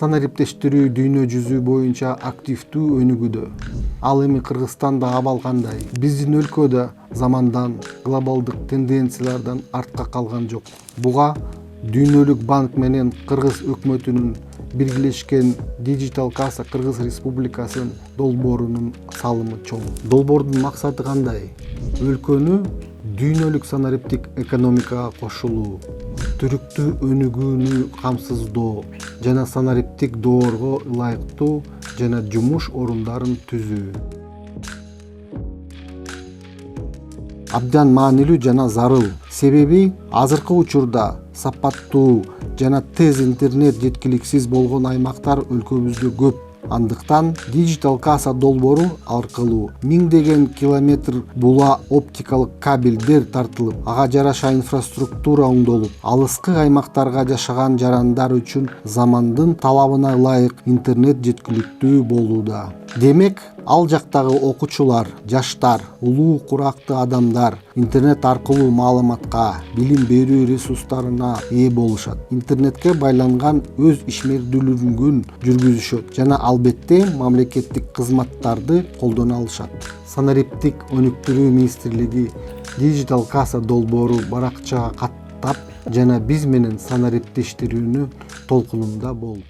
Санариптештирүү дүйнө жүзү боюнча активдүү өнүгүүдө. Ал эми Кыргызстанда абал кандай? Биздин өлкө да замандан, глобалдык тенденциялардан артка калган жок. Буга Дүйнөлүк банк менен Кыргыз өкмөтүнүн биргелешкен Digital Kassa Кыргыз Республикасынын долбоорунун салымы чоң. Долбоордун максаты кандай? Өлкөнү дүйнөлүк санариптик экономикага кошулуу, түрүктүү өнүгүүнү камсыздоо жана санариптик доорго ылайыктуу жана жумуш орундарын түзүү. Абдан маанилүү жана зарыл. Себеби азыркы учурда сапаттуу жана тез интернет жеткиликсиз болгон аймактар өлкөбүздө көп. Андыктан Digital Kassa долбоору аркылуу миңдеген километр була оптикалык кабелдер тартылып, ага жараша инфраструктура оңдолуп, алыскы аймактарга жашаган жарандар үчүн замандын талабына ылайык интернет жеткиликтүү болууда. Демек, ал жактагы окуучулар, жаштар, улуу курактуу адамдар интернет аркылуу маалыматка, билим берүү ресурстарына ээ болушат. Интернетке байланган өз ишмердүүлүгүн жүргүзүшөт жана албетте мамлекеттик кызматтарды колдоно алышат. Санариптик өнүктүрүү министрлиги Digital Kassa долбоору баракчага каттап жана биз менен санариптештирүүнү толкунунда болду.